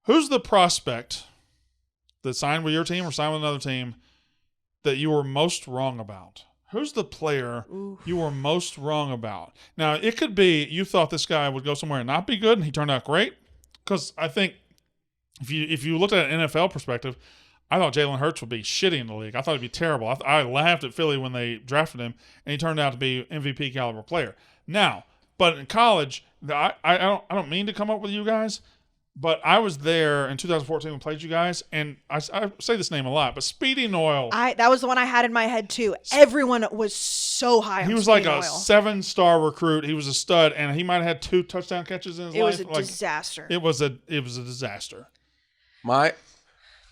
Who's the prospect that signed with your team or signed with another team that you were most wrong about? Who's the player you were most wrong about? Now, it could be you thought this guy would go somewhere and not be good, and he turned out great. Because I think if you looked at an NFL perspective, I thought Jalen Hurts would be shitty in the league. I thought he'd be terrible. I laughed at Philly when they drafted him, and he turned out to be an MVP caliber player. Now, but in college, I don't mean to come up with you guys, but I was there in 2014 when we played you guys, and I say this name a lot, but Speedy Noyle. That was the one I had in my head too. Everyone was so high on Speedy Noyle. He was like a 7-star recruit. He was a stud, and he might have had 2 touchdown catches in his life. It was a disaster. It was a disaster.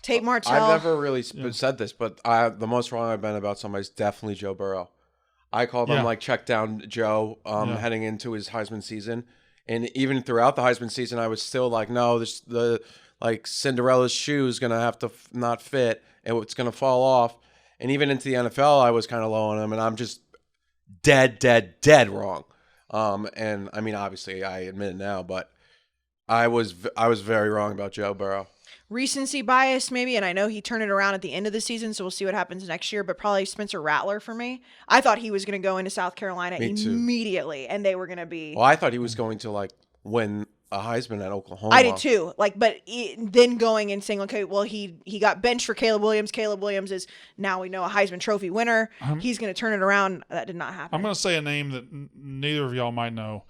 Tate Martell. I've never really said this, but the most wrong I've been about somebody is definitely Joe Burrow. I called him like check down Joe heading into his Heisman season. And even throughout the Heisman season, I was still like, no, the Cinderella's shoe is going to have to not fit and it's going to fall off. And even into the NFL, I was kind of low on him, and I'm just dead wrong. And I mean, obviously, I admit it now, but I was very wrong about Joe Burrow. Recency bias, maybe, and I know he turned it around at the end of the season, so we'll see what happens next year, but probably Spencer Rattler for me. I thought he was going to go into South Carolina immediately, and they were going to be... Well, I thought he was going to, win a Heisman at Oklahoma. I did too. Then going and saying, okay, well, he got benched for Caleb Williams. Caleb Williams is, now we know, a Heisman Trophy winner. He's going to turn it around. That did not happen. I'm going to say a name that neither of y'all might know.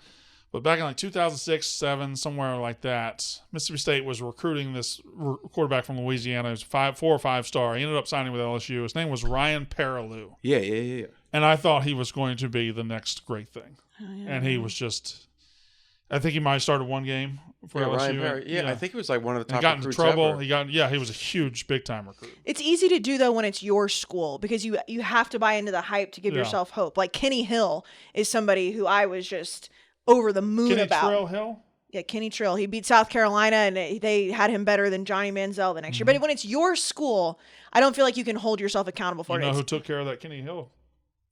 But back in 2006, 7, somewhere like that, Mississippi State was recruiting this quarterback from Louisiana. He was 4 or 5 star. He ended up signing with LSU. His name was Ryan Perrilloux. Yeah. And I thought he was going to be the next great thing. And he was just, I think he might have started 1 game for LSU. Ryan Perry. I think he was one of the top he got into trouble. ever. He was a huge, big-time recruit. It's easy to do, though, when it's your school because you have to buy into the hype to give yourself hope. Like Kenny Hill is somebody who I was just over the moon about. Kenny Hill? Yeah, Kenny Trill. He beat South Carolina, and they had him better than Johnny Manziel the next year. But when it's your school, I don't feel like you can hold yourself accountable for it. You know who took care of that Kenny Hill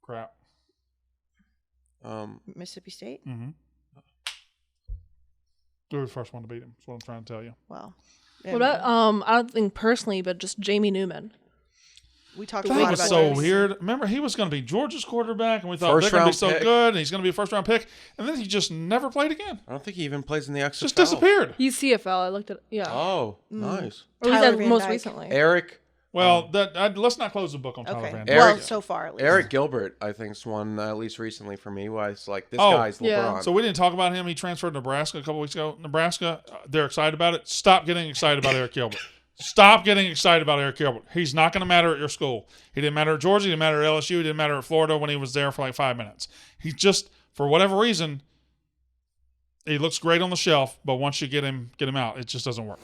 crap? Mississippi State? Mm-hmm. They were the first one to beat him. That's what I'm trying to tell you. Well. What about, I don't think personally, but just Jamie Newman. We talked a That lot was about so this. weird. Remember, he was going to be Georgia's quarterback, and we thought they're going to be so good, and he's going to be a first-round pick, and then he just never played again. I don't think he even plays in the XFL. Just disappeared. He's CFL. I looked at Oh, nice. Or was Tyler that Van most Dyke. recently? Eric. Well, let's not close the book on Tyler Van Dyke. Well, so far at least. Eric Gilbert, I think, is one at least recently for me. Where it's like this guy's LeBron. So we didn't talk about him. He transferred to Nebraska a couple weeks ago. Nebraska, they're excited about it. Stop getting excited about Eric Gilbert. Stop getting excited about Eric Gilbert. He's not going to matter at your school. He didn't matter at Georgia. He didn't matter at LSU. He didn't matter at Florida when he was there for 5 minutes. He just, for whatever reason, he looks great on the shelf, but once you get him out, it just doesn't work.